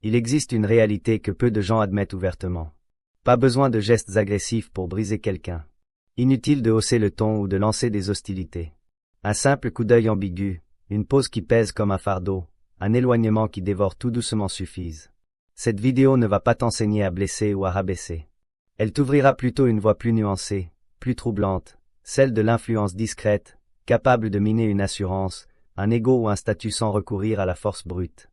Il existe une réalité que peu de gens admettent ouvertement. Pas besoin de gestes agressifs pour briser quelqu'un. Inutile de hausser le ton ou de lancer des hostilités. Un simple coup d'œil ambigu, une pause qui pèse comme un fardeau, un éloignement qui dévore tout doucement suffisent. Cette vidéo ne va pas t'enseigner à blesser ou à rabaisser. Elle t'ouvrira plutôt une voie plus nuancée, plus troublante, celle de l'influence discrète, capable de miner une assurance, un ego ou un statut sans recourir à la force brute.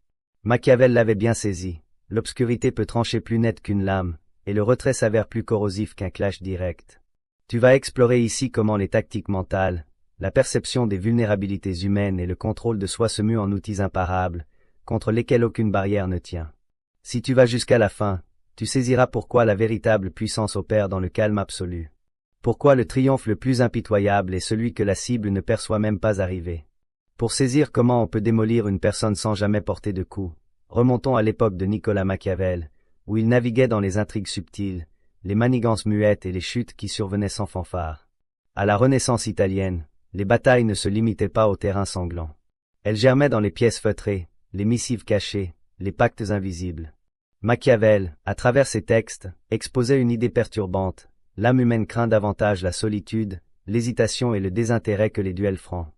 Machiavel l'avait bien saisi, l'obscurité peut trancher plus net qu'une lame, et le retrait s'avère plus corrosif qu'un clash direct. Tu vas explorer ici comment les tactiques mentales, la perception des vulnérabilités humaines et le contrôle de soi se muent en outils imparables, contre lesquels aucune barrière ne tient. Si tu vas jusqu'à la fin, tu saisiras pourquoi la véritable puissance opère dans le calme absolu. Pourquoi le triomphe le plus impitoyable est celui que la cible ne perçoit même pas arriver. Pour saisir comment on peut démolir une personne sans jamais porter de coup, remontons à l'époque de Nicolas Machiavel, où il naviguait dans les intrigues subtiles, les manigances muettes et les chutes qui survenaient sans fanfare. À la Renaissance italienne, les batailles ne se limitaient pas au terrain sanglant. Elles germaient dans les pièces feutrées, les missives cachées, les pactes invisibles. Machiavel, à travers ses textes, exposait une idée perturbante. L'âme humaine craint davantage la solitude, l'hésitation et le désintérêt que les duels francs.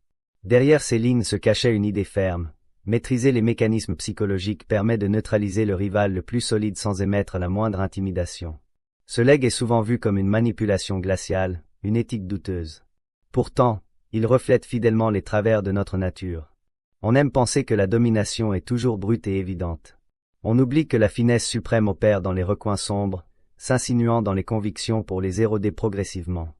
Derrière ces lignes se cachait une idée ferme. Maîtriser les mécanismes psychologiques permet de neutraliser le rival le plus solide sans émettre la moindre intimidation. Ce legs est souvent vu comme une manipulation glaciale, une éthique douteuse. Pourtant, il reflète fidèlement les travers de notre nature. On aime penser que la domination est toujours brute et évidente. On oublie que la finesse suprême opère dans les recoins sombres, s'insinuant dans les convictions pour les éroder progressivement.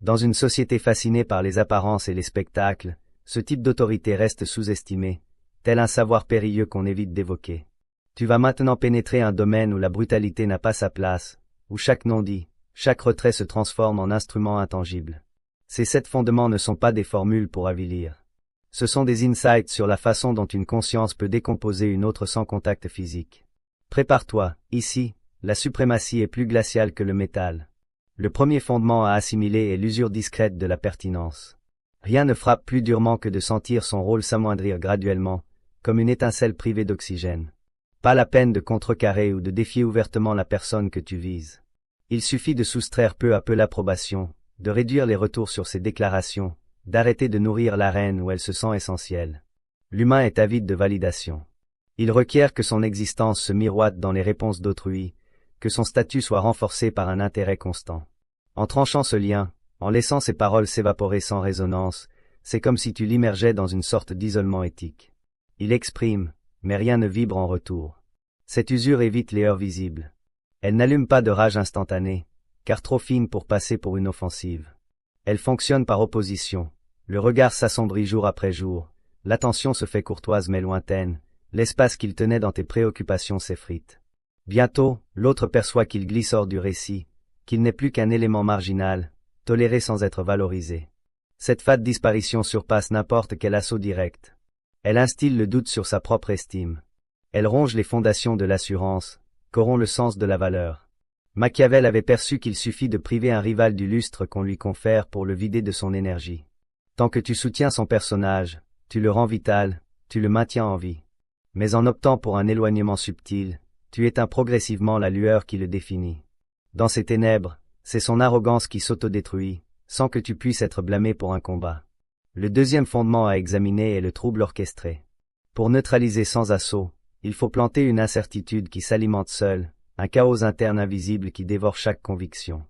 Dans une société fascinée par les apparences et les spectacles, ce type d'autorité reste sous-estimé, tel un savoir périlleux qu'on évite d'évoquer. Tu vas maintenant pénétrer un domaine où la brutalité n'a pas sa place, où chaque non-dit, chaque retrait se transforme en instrument intangible. Ces 7 fondements ne sont pas des formules pour avilir. Ce sont des insights sur la façon dont une conscience peut décomposer une autre sans contact physique. Prépare-toi, ici, la suprématie est plus glaciale que le métal. Le premier fondement à assimiler est l'usure discrète de la pertinence. Rien ne frappe plus durement que de sentir son rôle s'amoindrir graduellement, comme une étincelle privée d'oxygène. Pas la peine de contrecarrer ou de défier ouvertement la personne que tu vises. Il suffit de soustraire peu à peu l'approbation, de réduire les retours sur ses déclarations, d'arrêter de nourrir l'arène où elle se sent essentielle. L'humain est avide de validation. Il requiert que son existence se miroite dans les réponses d'autrui, que son statut soit renforcé par un intérêt constant. En tranchant ce lien, en laissant ses paroles s'évaporer sans résonance, c'est comme si tu l'immergeais dans une sorte d'isolement éthique. Il exprime, mais rien ne vibre en retour. Cette usure évite les heurts visibles. Elle n'allume pas de rage instantanée, car trop fine pour passer pour une offensive. Elle fonctionne par opposition. Le regard s'assombrit jour après jour, l'attention se fait courtoise mais lointaine, l'espace qu'il tenait dans tes préoccupations s'effrite. Bientôt, l'autre perçoit qu'il glisse hors du récit, qu'il n'est plus qu'un élément marginal, toléré sans être valorisé. Cette fade disparition surpasse n'importe quel assaut direct. Elle instille le doute sur sa propre estime. Elle ronge les fondations de l'assurance, corrompt le sens de la valeur. Machiavel avait perçu qu'il suffit de priver un rival du lustre qu'on lui confère pour le vider de son énergie. Tant que tu soutiens son personnage, tu le rends vital, tu le maintiens en vie. Mais en optant pour un éloignement subtil, tu éteins progressivement la lueur qui le définit. Dans ces ténèbres, c'est son arrogance qui s'autodétruit, sans que tu puisses être blâmé pour un combat. Le deuxième fondement à examiner est le trouble orchestré. Pour neutraliser sans assaut, il faut planter une incertitude qui s'alimente seule, un chaos interne invisible qui dévore chaque conviction.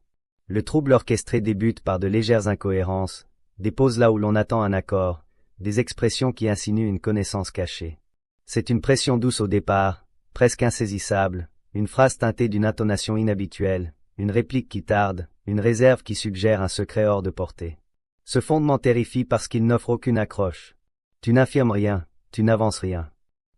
Le trouble orchestré débute par de légères incohérences, des pauses là où l'on attend un accord, des expressions qui insinuent une connaissance cachée. C'est une pression douce au départ, presque insaisissable, une phrase teintée d'une intonation inhabituelle, une réplique qui tarde, une réserve qui suggère un secret hors de portée. Ce fondement terrifie parce qu'il n'offre aucune accroche. Tu n'affirmes rien, tu n'avances rien.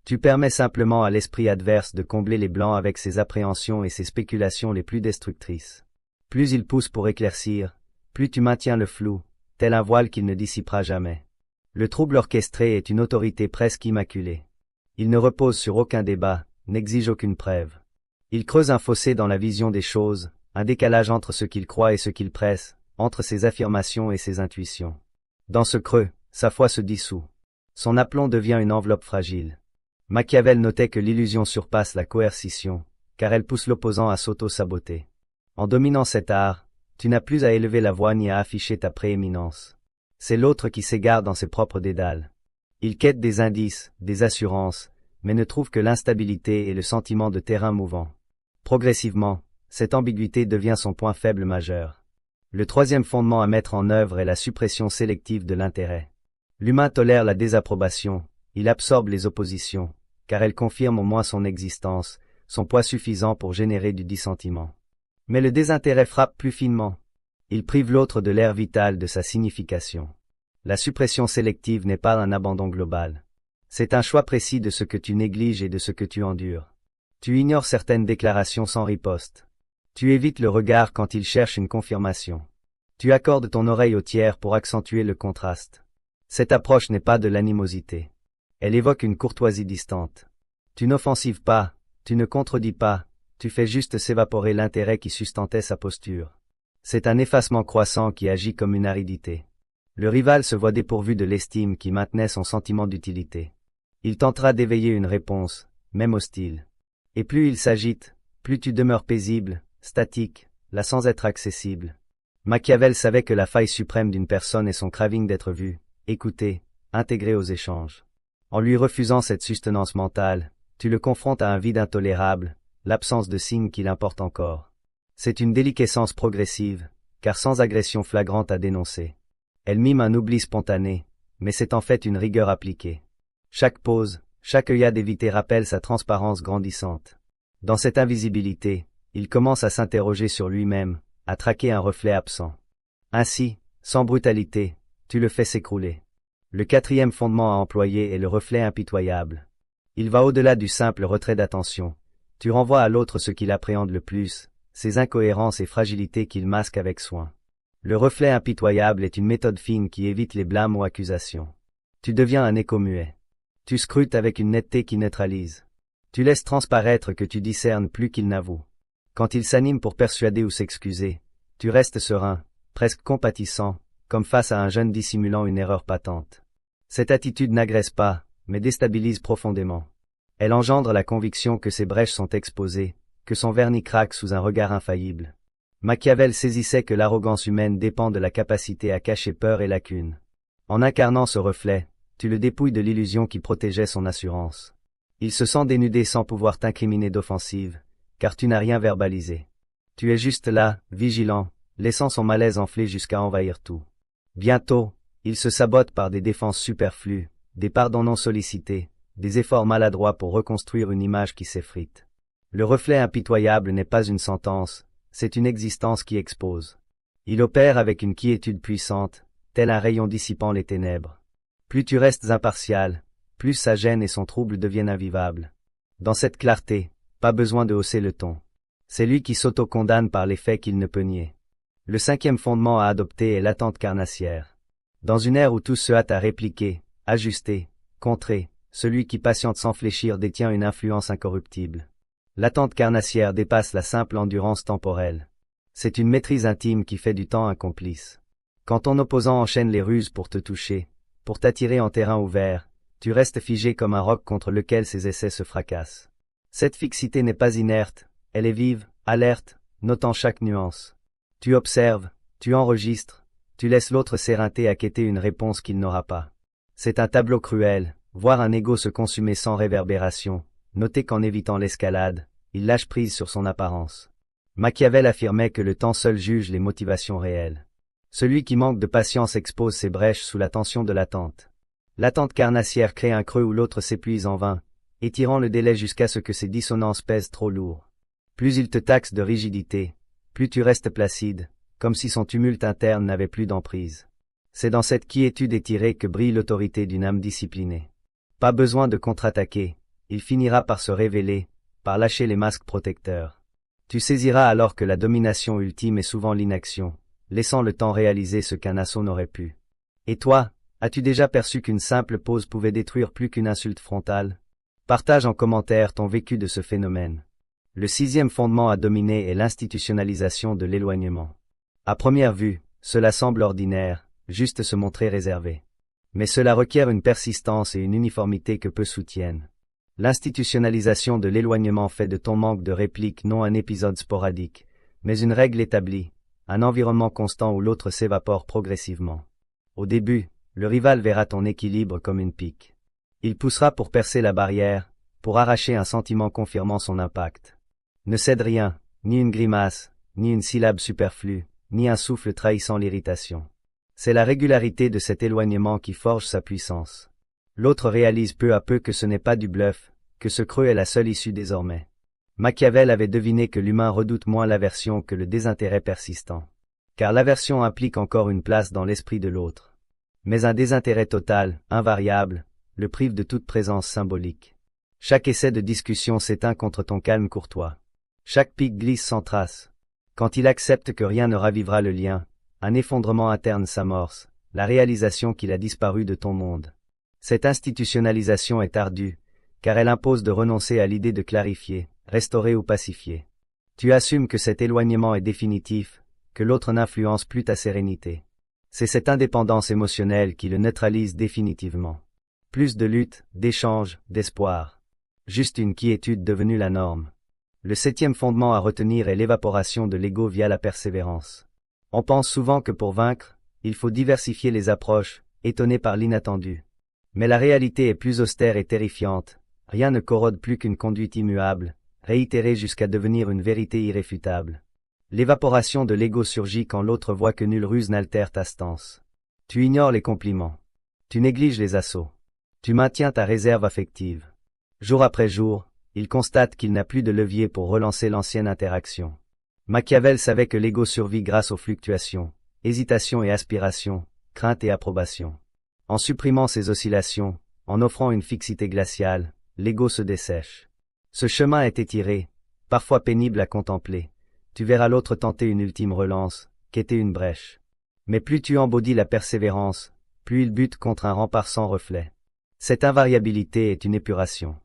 Tu permets simplement à l'esprit adverse de combler les blancs avec ses appréhensions et ses spéculations les plus destructrices. Plus il pousse pour éclaircir, plus tu maintiens le flou, tel un voile qu'il ne dissipera jamais. Le trouble orchestré est une autorité presque immaculée. Il ne repose sur aucun débat, n'exige aucune preuve. Il creuse un fossé dans la vision des choses, un décalage entre ce qu'il croit et ce qu'il presse, entre ses affirmations et ses intuitions. Dans ce creux, sa foi se dissout. Son aplomb devient une enveloppe fragile. Machiavel notait que l'illusion surpasse la coercition, car elle pousse l'opposant à s'auto-saboter. En dominant cet art, tu n'as plus à élever la voix ni à afficher ta prééminence. C'est l'autre qui s'égare dans ses propres dédales. Il quête des indices, des assurances, mais ne trouve que l'instabilité et le sentiment de terrain mouvant. Progressivement, cette ambiguïté devient son point faible majeur. Le troisième fondement à mettre en œuvre est la suppression sélective de l'intérêt. L'humain tolère la désapprobation, il absorbe les oppositions, car elles confirment au moins son existence, son poids suffisant pour générer du dissentiment. Mais le désintérêt frappe plus finement. Il prive l'autre de l'air vital de sa signification. La suppression sélective n'est pas un abandon global. C'est un choix précis de ce que tu négliges et de ce que tu endures. Tu ignores certaines déclarations sans riposte. Tu évites le regard quand il cherche une confirmation. Tu accordes ton oreille au tiers pour accentuer le contraste. Cette approche n'est pas de l'animosité. Elle évoque une courtoisie distante. Tu n'offensives pas, tu ne contredis pas, tu fais juste s'évaporer l'intérêt qui sustentait sa posture. C'est un effacement croissant qui agit comme une aridité. Le rival se voit dépourvu de l'estime qui maintenait son sentiment d'utilité. Il tentera d'éveiller une réponse, même hostile. Et plus il s'agite, plus tu demeures paisible, statique, là sans être accessible. Machiavel savait que la faille suprême d'une personne est son craving d'être vu, écouté, intégré aux échanges. En lui refusant cette sustenance mentale, tu le confrontes à un vide intolérable, l'absence de signes qu'il importe encore. C'est une déliquescence progressive, car sans agression flagrante à dénoncer. Elle mime un oubli spontané, mais c'est en fait une rigueur appliquée. Chaque pause, chaque œillade évité rappelle sa transparence grandissante. Dans cette invisibilité, il commence à s'interroger sur lui-même, à traquer un reflet absent. Ainsi, sans brutalité, tu le fais s'écrouler. Le quatrième fondement à employer est le reflet impitoyable. Il va au-delà du simple retrait d'attention. Tu renvoies à l'autre ce qu'il appréhende le plus, ses incohérences et fragilités qu'il masque avec soin. Le reflet impitoyable est une méthode fine qui évite les blâmes ou accusations. Tu deviens un écho muet. Tu scrutes avec une netteté qui neutralise. Tu laisses transparaître que tu discernes plus qu'il n'avoue. Quand il s'anime pour persuader ou s'excuser, tu restes serein, presque compatissant, comme face à un jeune dissimulant une erreur patente. Cette attitude n'agresse pas, mais déstabilise profondément. Elle engendre la conviction que ses brèches sont exposées, que son vernis craque sous un regard infaillible. Machiavel saisissait que l'arrogance humaine dépend de la capacité à cacher peur et lacunes. En incarnant ce reflet, tu le dépouilles de l'illusion qui protégeait son assurance. Il se sent dénudé sans pouvoir t'incriminer d'offensive, car tu n'as rien verbalisé. Tu es juste là, vigilant, laissant son malaise enfler jusqu'à envahir tout. Bientôt, il se sabote par des défenses superflues, des pardons non sollicités, des efforts maladroits pour reconstruire une image qui s'effrite. Le reflet impitoyable n'est pas une sentence, c'est une existence qui expose. Il opère avec une quiétude puissante, tel un rayon dissipant les ténèbres. Plus tu restes impartial, plus sa gêne et son trouble deviennent invivables. Dans cette clarté, pas besoin de hausser le ton. C'est lui qui s'auto-condamne par les faits qu'il ne peut nier. Le cinquième fondement à adopter est l'attente carnassière. Dans une ère où tous se hâtent à répliquer, ajuster, contrer, celui qui patiente sans fléchir détient une influence incorruptible. L'attente carnassière dépasse la simple endurance temporelle. C'est une maîtrise intime qui fait du temps un complice. Quand ton opposant enchaîne les ruses pour te toucher, pour t'attirer en terrain ouvert, tu restes figé comme un roc contre lequel ses essais se fracassent. Cette fixité n'est pas inerte, elle est vive, alerte, notant chaque nuance. Tu observes, tu enregistres, tu laisses l'autre s'éreinter à quêter une réponse qu'il n'aura pas. C'est un tableau cruel, voir un ego se consumer sans réverbération. Notez qu'en évitant l'escalade, il lâche prise sur son apparence. Machiavel affirmait que le temps seul juge les motivations réelles. Celui qui manque de patience expose ses brèches sous la tension de l'attente. L'attente carnassière crée un creux où l'autre s'épuise en vain, étirant le délai jusqu'à ce que ses dissonances pèsent trop lourd. Plus il te taxe de rigidité, plus tu restes placide, comme si son tumulte interne n'avait plus d'emprise. C'est dans cette quiétude étirée que brille l'autorité d'une âme disciplinée. Pas besoin de contre-attaquer. Il finira par se révéler, par lâcher les masques protecteurs. Tu saisiras alors que la domination ultime est souvent l'inaction, laissant le temps réaliser ce qu'un assaut n'aurait pu. Et toi, as-tu déjà perçu qu'une simple pause pouvait détruire plus qu'une insulte frontale? Partage en commentaire ton vécu de ce phénomène. Le sixième fondement à dominer est l'institutionnalisation de l'éloignement. À première vue, cela semble ordinaire, juste se montrer réservé. Mais cela requiert une persistance et une uniformité que peu soutiennent. L'institutionnalisation de l'éloignement fait de ton manque de réplique non un épisode sporadique, mais une règle établie, un environnement constant où l'autre s'évapore progressivement. Au début, le rival verra ton équilibre comme une pique. Il poussera pour percer la barrière, pour arracher un sentiment confirmant son impact. Ne cède rien, ni une grimace, ni une syllabe superflue, ni un souffle trahissant l'irritation. C'est la régularité de cet éloignement qui forge sa puissance. L'autre réalise peu à peu que ce n'est pas du bluff, que ce creux est la seule issue désormais. Machiavel avait deviné que l'humain redoute moins l'aversion que le désintérêt persistant. Car l'aversion implique encore une place dans l'esprit de l'autre. Mais un désintérêt total, invariable, le prive de toute présence symbolique. Chaque essai de discussion s'éteint contre ton calme courtois. Chaque pique glisse sans trace. Quand il accepte que rien ne ravivera le lien, un effondrement interne s'amorce, la réalisation qu'il a disparu de ton monde. Cette institutionnalisation est ardue, car elle impose de renoncer à l'idée de clarifier, restaurer ou pacifier. Tu assumes que cet éloignement est définitif, que l'autre n'influence plus ta sérénité. C'est cette indépendance émotionnelle qui le neutralise définitivement. Plus de lutte, d'échange, d'espoir. Juste une quiétude devenue la norme. Le 7e fondement à retenir est l'évaporation de l'ego via la persévérance. On pense souvent que pour vaincre, il faut diversifier les approches, étonné par l'inattendu. Mais la réalité est plus austère et terrifiante. Rien ne corrode plus qu'une conduite immuable, réitérée jusqu'à devenir une vérité irréfutable. L'évaporation de l'ego surgit quand l'autre voit que nulle ruse n'altère ta stance. Tu ignores les compliments. Tu négliges les assauts. Tu maintiens ta réserve affective. Jour après jour, il constate qu'il n'a plus de levier pour relancer l'ancienne interaction. Machiavel savait que l'ego survit grâce aux fluctuations, hésitations et aspirations, crainte et approbation. En supprimant ces oscillations, en offrant une fixité glaciale, l'ego se dessèche. Ce chemin est étiré, parfois pénible à contempler. Tu verras l'autre tenter une ultime relance, quêter une brèche. Mais plus tu embaudis la persévérance, plus il bute contre un rempart sans reflet. Cette invariabilité est une épuration.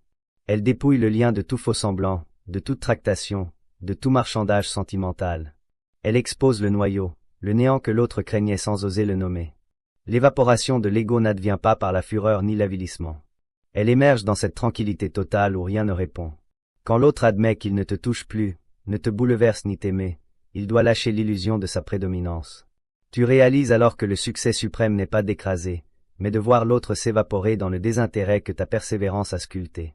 Elle dépouille le lien de tout faux semblant, de toute tractation, de tout marchandage sentimental. Elle expose le noyau, le néant que l'autre craignait sans oser le nommer. L'évaporation de l'ego n'advient pas par la fureur ni l'avilissement. Elle émerge dans cette tranquillité totale où rien ne répond. Quand l'autre admet qu'il ne te touche plus, ne te bouleverse ni t'aimer, il doit lâcher l'illusion de sa prédominance. Tu réalises alors que le succès suprême n'est pas d'écraser, mais de voir l'autre s'évaporer dans le désintérêt que ta persévérance a sculpté.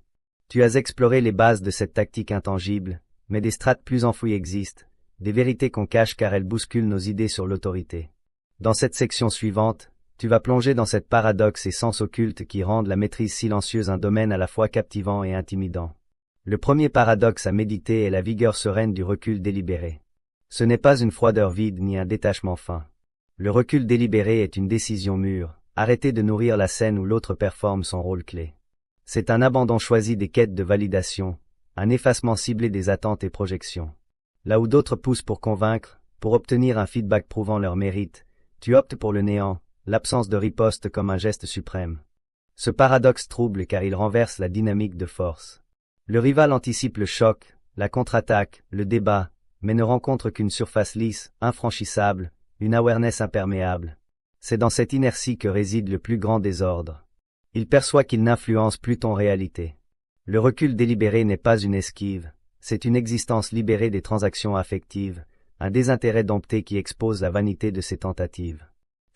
Tu as exploré les bases de cette tactique intangible, mais des strates plus enfouies existent, des vérités qu'on cache car elles bousculent nos idées sur l'autorité. Dans cette section suivante, tu vas plonger dans cette paradoxe et sens occulte qui rendent la maîtrise silencieuse un domaine à la fois captivant et intimidant. Le premier paradoxe à méditer est la vigueur sereine du recul délibéré. Ce n'est pas une froideur vide ni un détachement fin. Le recul délibéré est une décision mûre, arrêter de nourrir la scène où l'autre performe son rôle clé. C'est un abandon choisi des quêtes de validation, un effacement ciblé des attentes et projections. Là où d'autres poussent pour convaincre, pour obtenir un feedback prouvant leur mérite, tu optes pour le néant, l'absence de riposte comme un geste suprême. Ce paradoxe trouble car il renverse la dynamique de force. Le rival anticipe le choc, la contre-attaque, le débat, mais ne rencontre qu'une surface lisse, infranchissable, une awareness imperméable. C'est dans cette inertie que réside le plus grand désordre. Il perçoit qu'il n'influence plus ton réalité. Le recul délibéré n'est pas une esquive, c'est une existence libérée des transactions affectives, un désintérêt dompté qui expose la vanité de ses tentatives.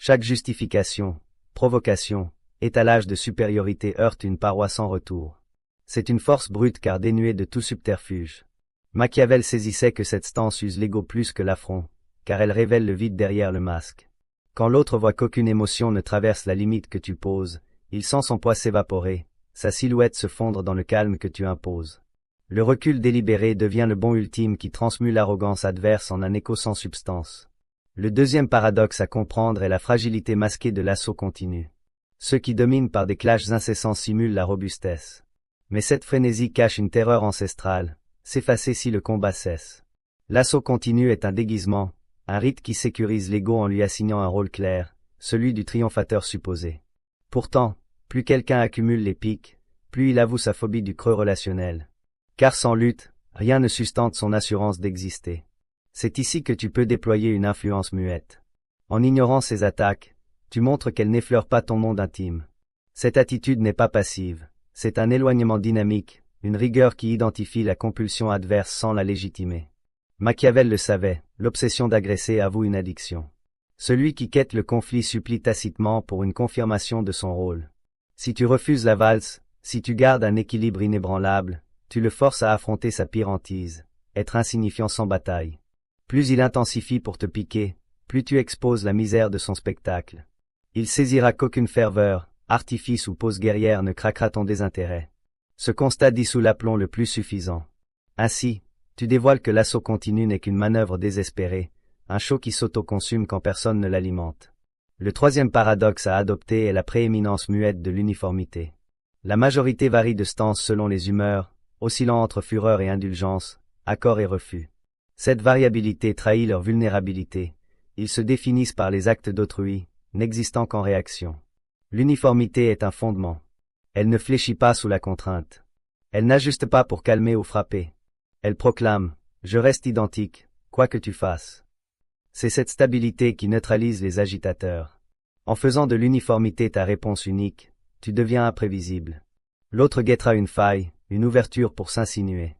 Chaque justification, provocation, étalage de supériorité heurte une paroi sans retour. C'est une force brute car dénuée de tout subterfuge. Machiavel saisissait que cette stance use l'ego plus que l'affront, car elle révèle le vide derrière le masque. Quand l'autre voit qu'aucune émotion ne traverse la limite que tu poses, il sent son poids s'évaporer, sa silhouette se fondre dans le calme que tu imposes. Le recul délibéré devient le bond ultime qui transmue l'arrogance adverse en un écho sans substance. Le deuxième paradoxe à comprendre est la fragilité masquée de l'assaut continu. Ceux qui dominent par des clashs incessants simulent la robustesse. Mais cette frénésie cache une terreur ancestrale, s'effacer si le combat cesse. L'assaut continu est un déguisement, un rite qui sécurise l'ego en lui assignant un rôle clair, celui du triomphateur supposé. Pourtant, plus quelqu'un accumule les pics, plus il avoue sa phobie du creux relationnel. Car sans lutte, rien ne sustente son assurance d'exister. C'est ici que tu peux déployer une influence muette. En ignorant ses attaques, tu montres qu'elles n'effleurent pas ton monde intime. Cette attitude n'est pas passive, C'est un éloignement dynamique, une rigueur qui identifie la compulsion adverse sans la légitimer. Machiavel le savait, l'obsession d'agresser avoue une addiction. Celui qui quête le conflit supplie tacitement pour une confirmation de son rôle. Si tu refuses la valse, si tu gardes un équilibre inébranlable, tu le forces à affronter sa pire hantise, être insignifiant sans bataille. Plus il intensifie pour te piquer, plus tu exposes la misère de son spectacle. Il saisira qu'aucune ferveur, artifice ou pose guerrière ne craquera ton désintérêt. Ce constat dissout l'aplomb le plus suffisant. Ainsi, tu dévoiles que l'assaut continu n'est qu'une manœuvre désespérée, un show qui s'autoconsume quand personne ne l'alimente. Le troisième paradoxe à adopter est la prééminence muette de l'uniformité. La majorité varie de stance selon les humeurs, oscillant entre fureur et indulgence, accord et refus. Cette variabilité trahit leur vulnérabilité. Ils se définissent par les actes d'autrui, n'existant qu'en réaction. L'uniformité est un fondement. Elle ne fléchit pas sous la contrainte. Elle n'ajuste pas pour calmer ou frapper. Elle proclame « Je reste identique, quoi que tu fasses ». C'est cette stabilité qui neutralise les agitateurs. En faisant de l'uniformité ta réponse unique, tu deviens imprévisible. L'autre guettera une faille, une ouverture pour s'insinuer.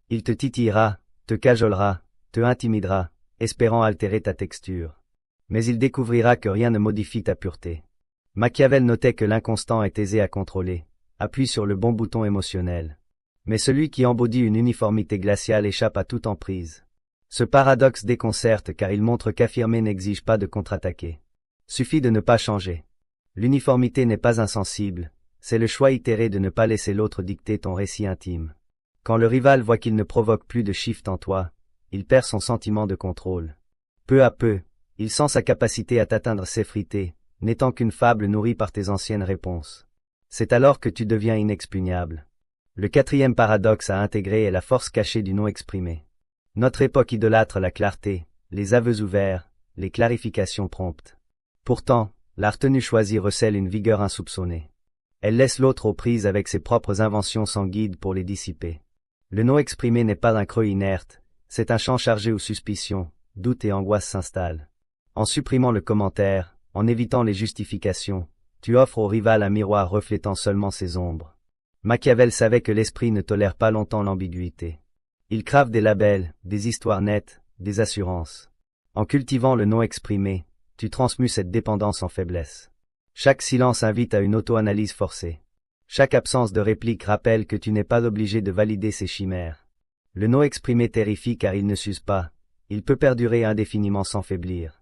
Il te titillera, te cajolera, te intimidera, espérant altérer ta texture. Mais il découvrira que rien ne modifie ta pureté. Machiavel notait que l'inconstant est aisé à contrôler, appuie sur le bon bouton émotionnel. Mais celui qui embodit une uniformité glaciale échappe à toute emprise. Ce paradoxe déconcerte car il montre qu'affirmer n'exige pas de contre-attaquer. Suffit de ne pas changer. L'uniformité n'est pas insensible, c'est le choix itéré de ne pas laisser l'autre dicter ton récit intime. Quand le rival voit qu'il ne provoque plus de shift en toi, il perd son sentiment de contrôle. Peu à peu, il sent sa capacité à t'atteindre s'effriter, n'étant qu'une fable nourrie par tes anciennes réponses. C'est alors que tu deviens inexpugnable. Le quatrième paradoxe à intégrer est la force cachée du non exprimé. Notre époque idolâtre la clarté, les aveux ouverts, les clarifications promptes. Pourtant, la retenue choisie recèle une vigueur insoupçonnée. Elle laisse l'autre aux prises avec ses propres inventions sans guide pour les dissiper. Le non exprimé n'est pas un creux inerte, c'est un champ chargé où suspicion, doute et angoisse s'installent. En supprimant le commentaire, en évitant les justifications, tu offres au rival un miroir reflétant seulement ses ombres. Machiavel savait que l'esprit ne tolère pas longtemps l'ambiguïté. Il crave des labels, des histoires nettes, des assurances. En cultivant le non exprimé, tu transmutes cette dépendance en faiblesse. Chaque silence invite à une auto-analyse forcée. Chaque absence de réplique rappelle que tu n'es pas obligé de valider ces chimères. Le non exprimé terrifie car il ne s'use pas, il peut perdurer indéfiniment sans faiblir.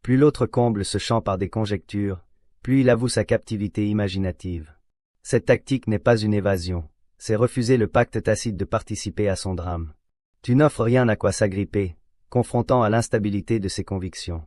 Plus l'autre comble ce champ par des conjectures, plus il avoue sa captivité imaginative. Cette tactique n'est pas une évasion, c'est refuser le pacte tacite de participer à son drame. Tu n'offres rien à quoi s'agripper, confrontant à l'instabilité de ses convictions.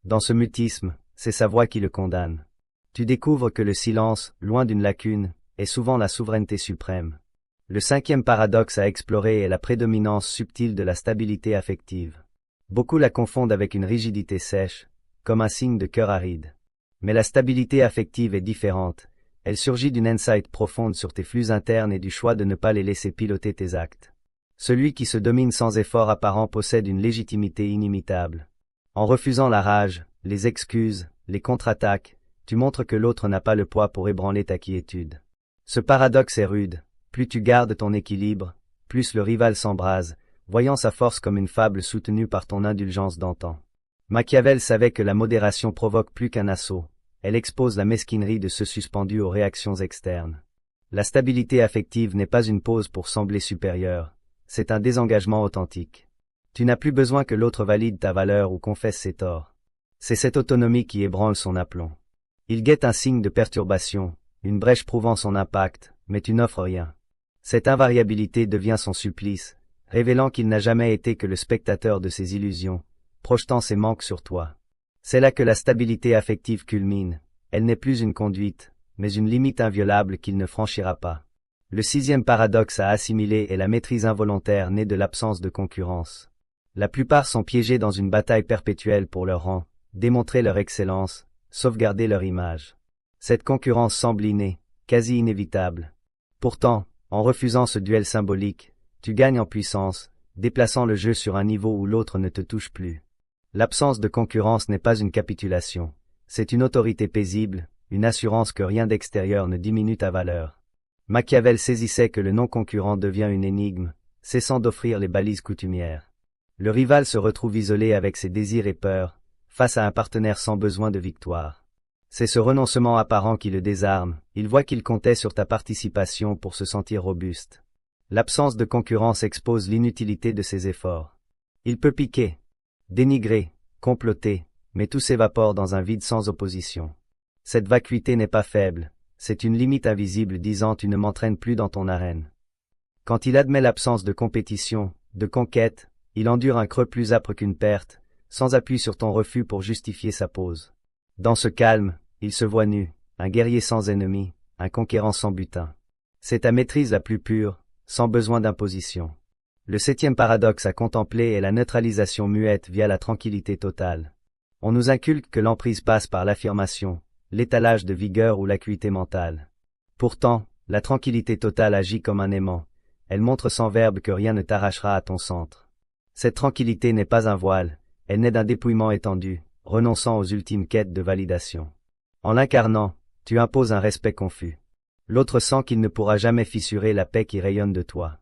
Dans ce mutisme, c'est sa voix qui le condamne. Tu découvres que le silence, loin d'une lacune, est souvent la souveraineté suprême. Le cinquième paradoxe à explorer est la prédominance subtile de la stabilité affective. Beaucoup la confondent avec une rigidité sèche, comme un signe de cœur aride. Mais la stabilité affective est différente. Elle surgit d'une insight profonde sur tes flux internes et du choix de ne pas les laisser piloter tes actes. Celui qui se domine sans effort apparent possède une légitimité inimitable. En refusant la rage, les excuses, les contre-attaques, tu montres que l'autre n'a pas le poids pour ébranler ta quiétude. Ce paradoxe est rude. Plus tu gardes ton équilibre, plus le rival s'embrase, voyant sa force comme une fable soutenue par ton indulgence d'antan. Machiavel savait que la modération provoque plus qu'un assaut. Elle expose la mesquinerie de ceux suspendus aux réactions externes. La stabilité affective n'est pas une pause pour sembler supérieur, c'est un désengagement authentique. Tu n'as plus besoin que l'autre valide ta valeur ou confesse ses torts. C'est cette autonomie qui ébranle son aplomb. Il guette un signe de perturbation, une brèche prouvant son impact, mais tu n'offres rien. Cette invariabilité devient son supplice, révélant qu'il n'a jamais été que le spectateur de ses illusions, projetant ses manques sur toi. C'est là que la stabilité affective culmine, elle n'est plus une conduite, mais une limite inviolable qu'il ne franchira pas. Le sixième paradoxe à assimiler est la maîtrise involontaire née de l'absence de concurrence. La plupart sont piégés dans une bataille perpétuelle pour leur rang, démontrer leur excellence, sauvegarder leur image. Cette concurrence semble innée, quasi inévitable. Pourtant, en refusant ce duel symbolique, tu gagnes en puissance, déplaçant le jeu sur un niveau où l'autre ne te touche plus. L'absence de concurrence n'est pas une capitulation, c'est une autorité paisible, une assurance que rien d'extérieur ne diminue ta valeur. Machiavel saisissait que le non-concurrent devient une énigme, cessant d'offrir les balises coutumières. Le rival se retrouve isolé avec ses désirs et peurs, face à un partenaire sans besoin de victoire. C'est ce renoncement apparent qui le désarme, il voit qu'il comptait sur ta participation pour se sentir robuste. L'absence de concurrence expose l'inutilité de ses efforts. Il peut piquer, dénigrer, comploter, mais tout s'évapore dans un vide sans opposition. Cette vacuité n'est pas faible, c'est une limite invisible disant tu ne m'entraînes plus dans ton arène. Quand il admet l'absence de compétition, de conquête, il endure un creux plus âpre qu'une perte, sans appui sur ton refus pour justifier sa pose. Dans ce calme, il se voit nu, un guerrier sans ennemi, un conquérant sans butin. C'est ta maîtrise la plus pure, sans besoin d'imposition. Le 7e paradoxe à contempler est la neutralisation muette via la tranquillité totale. On nous inculque que l'emprise passe par l'affirmation, l'étalage de vigueur ou l'acuité mentale. Pourtant, la tranquillité totale agit comme un aimant, elle montre sans verbe que rien ne t'arrachera à ton centre. Cette tranquillité n'est pas un voile, elle naît d'un dépouillement étendu, renonçant aux ultimes quêtes de validation. En l'incarnant, tu imposes un respect confus. L'autre sent qu'il ne pourra jamais fissurer la paix qui rayonne de toi.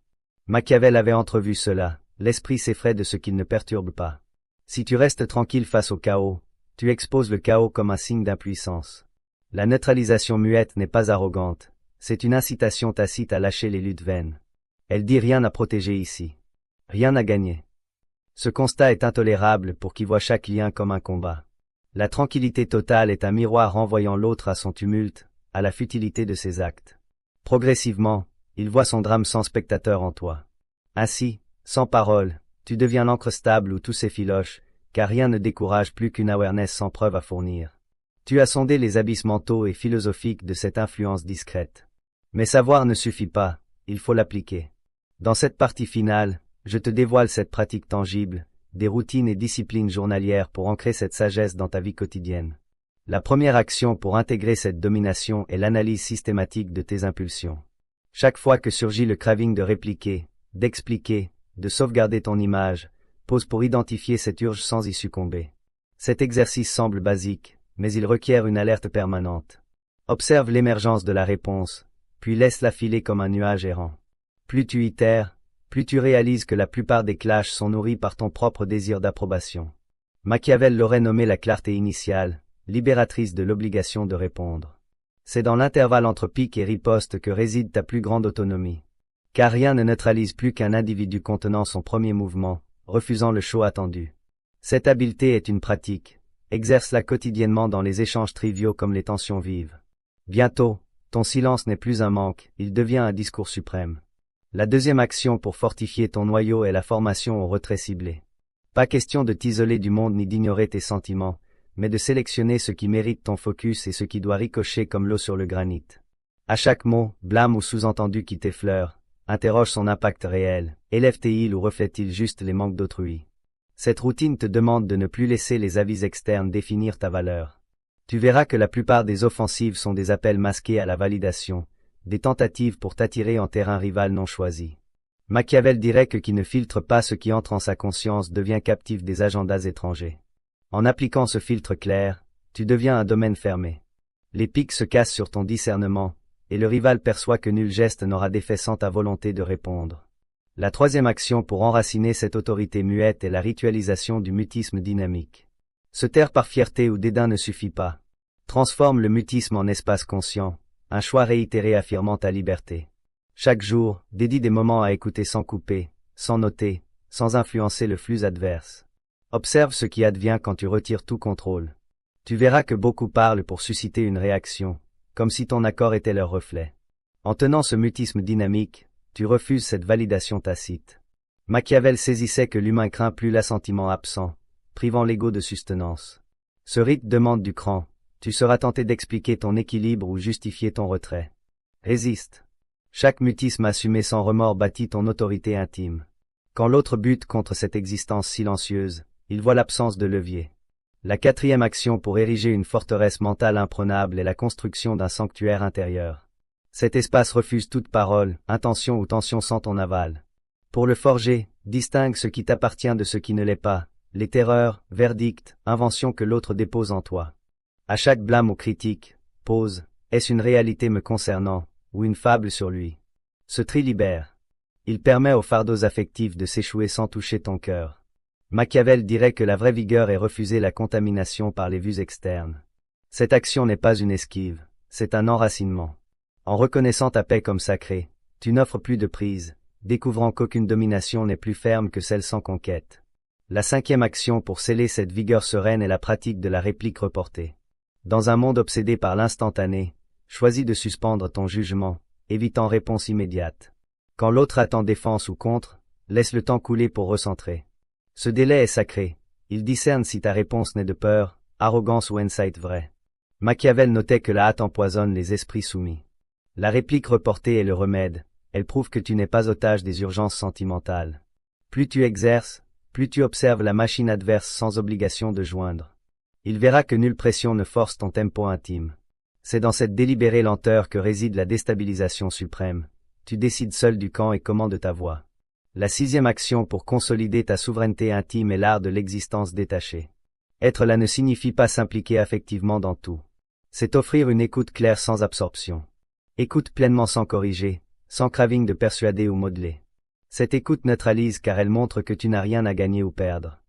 Machiavel avait entrevu cela, l'esprit s'effraie de ce qu'il ne perturbe pas. Si tu restes tranquille face au chaos, tu exposes le chaos comme un signe d'impuissance. La neutralisation muette n'est pas arrogante, c'est une incitation tacite à lâcher les luttes vaines. Elle dit rien à protéger ici. Rien à gagner. Ce constat est intolérable pour qui voit chaque lien comme un combat. La tranquillité totale est un miroir renvoyant l'autre à son tumulte, à la futilité de ses actes. Progressivement, il voit son drame sans spectateur en toi. Ainsi, sans parole, tu deviens l'encre stable où tout s'effiloche, car rien ne décourage plus qu'une awareness sans preuve à fournir. Tu as sondé les abysses mentaux et philosophiques de cette influence discrète. Mais savoir ne suffit pas, il faut l'appliquer. Dans cette partie finale, je te dévoile cette pratique tangible, des routines et disciplines journalières pour ancrer cette sagesse dans ta vie quotidienne. La première action pour intégrer cette domination est l'analyse systématique de tes impulsions. Chaque fois que surgit le craving de répliquer, d'expliquer, de sauvegarder ton image, pose pour identifier cette urge sans y succomber. Cet exercice semble basique, mais il requiert une alerte permanente. Observe l'émergence de la réponse, puis laisse-la filer comme un nuage errant. Plus tu itères, plus tu réalises que la plupart des clashs sont nourris par ton propre désir d'approbation. Machiavel l'aurait nommé la clarté initiale, libératrice de l'obligation de répondre. C'est dans l'intervalle entre pique et riposte que réside ta plus grande autonomie. Car rien ne neutralise plus qu'un individu contenant son premier mouvement, refusant le show attendu. Cette habileté est une pratique, exerce-la quotidiennement dans les échanges triviaux comme les tensions vives. Bientôt, ton silence n'est plus un manque, il devient un discours suprême. La deuxième action pour fortifier ton noyau est la formation au retrait ciblé. Pas question de t'isoler du monde ni d'ignorer tes sentiments, mais de sélectionner ce qui mérite ton focus et ce qui doit ricocher comme l'eau sur le granit. À chaque mot, blâme ou sous-entendu qui t'effleure, interroge son impact réel, élève-t-il ou reflète-t-il juste les manques d'autrui. Cette routine te demande de ne plus laisser les avis externes définir ta valeur. Tu verras que la plupart des offensives sont des appels masqués à la validation, des tentatives pour t'attirer en terrain rival non choisi. Machiavel dirait que qui ne filtre pas ce qui entre en sa conscience devient captif des agendas étrangers. En appliquant ce filtre clair, tu deviens un domaine fermé. Les pics se cassent sur ton discernement, et le rival perçoit que nul geste n'aura d'effet sans ta volonté de répondre. La troisième action pour enraciner cette autorité muette est la ritualisation du mutisme dynamique. Se taire par fierté ou dédain ne suffit pas. Transforme le mutisme en espace conscient, un choix réitéré affirmant ta liberté. Chaque jour, dédie des moments à écouter sans couper, sans noter, sans influencer le flux adverse. Observe ce qui advient quand tu retires tout contrôle. Tu verras que beaucoup parlent pour susciter une réaction, comme si ton accord était leur reflet. En tenant ce mutisme dynamique, tu refuses cette validation tacite. Machiavel saisissait que l'humain craint plus l'assentiment absent, privant l'ego de sustenance. Ce rite demande du cran, tu seras tenté d'expliquer ton équilibre ou justifier ton retrait. Résiste. Chaque mutisme assumé sans remords bâtit ton autorité intime. Quand l'autre bute contre cette existence silencieuse, il voit l'absence de levier. La quatrième action pour ériger une forteresse mentale imprenable est la construction d'un sanctuaire intérieur. Cet espace refuse toute parole, intention ou tension sans ton aval. Pour le forger, distingue ce qui t'appartient de ce qui ne l'est pas, les terreurs, verdicts, inventions que l'autre dépose en toi. À chaque blâme ou critique, pose, est-ce une réalité me concernant, ou une fable sur lui. Ce tri libère. Il permet aux fardeaux affectifs de s'échouer sans toucher ton cœur. Machiavel dirait que la vraie vigueur est refuser la contamination par les vues externes. Cette action n'est pas une esquive, c'est un enracinement. En reconnaissant ta paix comme sacrée, tu n'offres plus de prise, découvrant qu'aucune domination n'est plus ferme que celle sans conquête. La 5e action pour sceller cette vigueur sereine est la pratique de la réplique reportée. Dans un monde obsédé par l'instantané, choisis de suspendre ton jugement, évitant réponse immédiate. Quand l'autre attend défense ou contre, laisse le temps couler pour recentrer. Ce délai est sacré, il discerne si ta réponse naît de peur, arrogance ou insight vrai. Machiavel notait que la hâte empoisonne les esprits soumis. La réplique reportée est le remède, elle prouve que tu n'es pas otage des urgences sentimentales. Plus tu exerces, plus tu observes la machine adverse sans obligation de joindre. Il verra que nulle pression ne force ton tempo intime. C'est dans cette délibérée lenteur que réside la déstabilisation suprême. Tu décides seul du quand et comment de ta voix. La 6e action pour consolider ta souveraineté intime est l'art de l'existence détachée. Être là ne signifie pas s'impliquer affectivement dans tout. C'est offrir une écoute claire sans absorption. Écoute pleinement sans corriger, sans craving de persuader ou modeler. Cette écoute neutralise car elle montre que tu n'as rien à gagner ou perdre.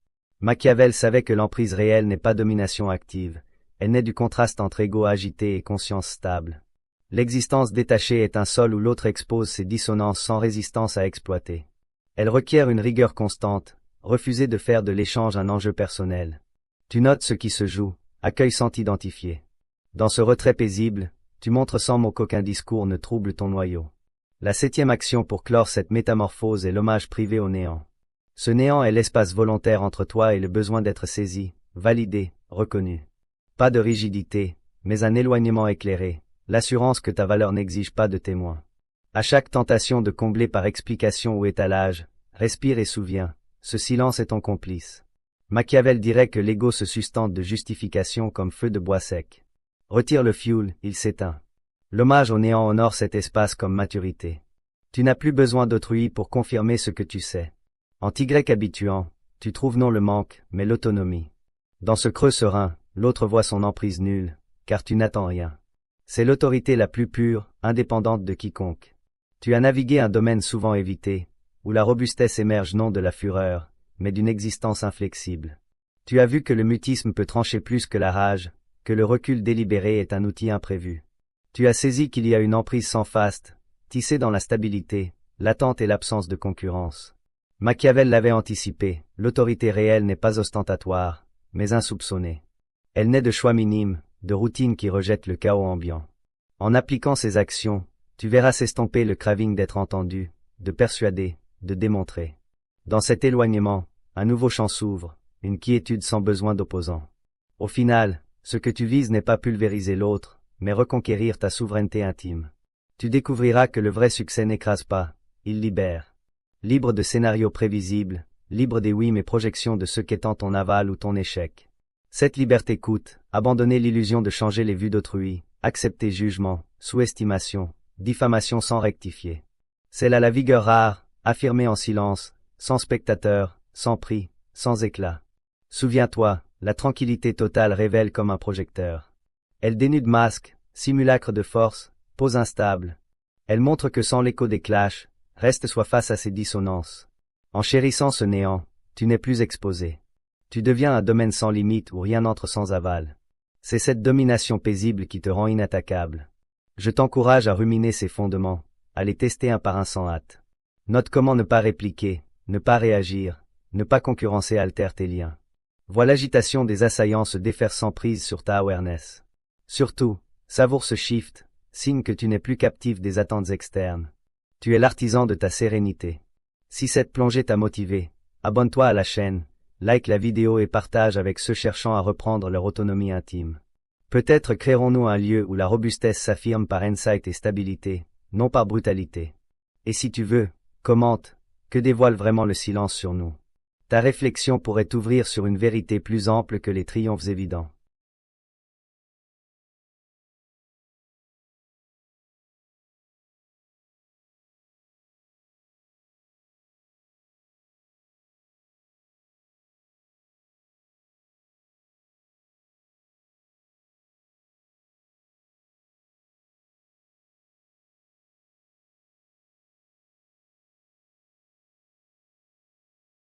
Machiavel savait que l'emprise réelle n'est pas domination active, elle naît du contraste entre ego agité et conscience stable. L'existence détachée est un sol où l'autre expose ses dissonances sans résistance à exploiter. Elle requiert une rigueur constante, refuser de faire de l'échange un enjeu personnel. Tu notes ce qui se joue, accueilles sans t'identifier. Dans ce retrait paisible, tu montres sans mots qu'aucun discours ne trouble ton noyau. La 7e action pour clore cette métamorphose est l'hommage privé au néant. Ce néant est l'espace volontaire entre toi et le besoin d'être saisi, validé, reconnu. Pas de rigidité, mais un éloignement éclairé, l'assurance que ta valeur n'exige pas de témoin. À chaque tentation de combler par explication ou étalage, respire et souviens, ce silence est ton complice. Machiavel dirait que l'ego se sustente de justification comme feu de bois sec. Retire le fioul, il s'éteint. L'hommage au néant honore cet espace comme maturité. Tu n'as plus besoin d'autrui pour confirmer ce que tu sais. En Y habituant, tu trouves non le manque, mais l'autonomie. Dans ce creux serein, l'autre voit son emprise nulle, car tu n'attends rien. C'est l'autorité la plus pure, indépendante de quiconque. Tu as navigué un domaine souvent évité, où la robustesse émerge non de la fureur, mais d'une existence inflexible. Tu as vu que le mutisme peut trancher plus que la rage, que le recul délibéré est un outil imprévu. Tu as saisi qu'il y a une emprise sans faste, tissée dans la stabilité, l'attente et l'absence de concurrence. Machiavel l'avait anticipé, l'autorité réelle n'est pas ostentatoire, mais insoupçonnée. Elle naît de choix minimes, de routines qui rejettent le chaos ambiant. En appliquant ces actions, tu verras s'estomper le craving d'être entendu, de persuader, de démontrer. Dans cet éloignement, un nouveau champ s'ouvre, une quiétude sans besoin d'opposants. Au final, ce que tu vises n'est pas pulvériser l'autre, mais reconquérir ta souveraineté intime. Tu découvriras que le vrai succès n'écrase pas, il libère. Libre de scénarios prévisibles, libre des oui mais projections de ce qu'étant ton aval ou ton échec. Cette liberté coûte, abandonner l'illusion de changer les vues d'autrui, accepter jugement, sous-estimation, diffamation sans rectifier. C'est là la vigueur rare, affirmée en silence, sans spectateur, sans prix, sans éclat. Souviens-toi, la tranquillité totale révèle comme un projecteur. Elle dénude masque, simulacre de force, pose instable. Elle montre que sans l'écho des clashs, reste-soi face à ces dissonances. En chérissant ce néant, tu n'es plus exposé. Tu deviens un domaine sans limite où rien n'entre sans aval. C'est cette domination paisible qui te rend inattaquable. Je t'encourage à ruminer ces fondements, à les tester un par un sans hâte. Note comment ne pas répliquer, ne pas réagir, ne pas concurrencer altère tes liens. Vois l'agitation des assaillants se défaire sans prise sur ta awareness. Surtout, savoure ce shift, signe que tu n'es plus captif des attentes externes. Tu es l'artisan de ta sérénité. Si cette plongée t'a motivé, abonne-toi à la chaîne, like la vidéo et partage avec ceux cherchant à reprendre leur autonomie intime. Peut-être créerons-nous un lieu où la robustesse s'affirme par insight et stabilité, non par brutalité. Et si tu veux, commente, que dévoile vraiment le silence sur nous. Ta réflexion pourrait t'ouvrir sur une vérité plus ample que les triomphes évidents.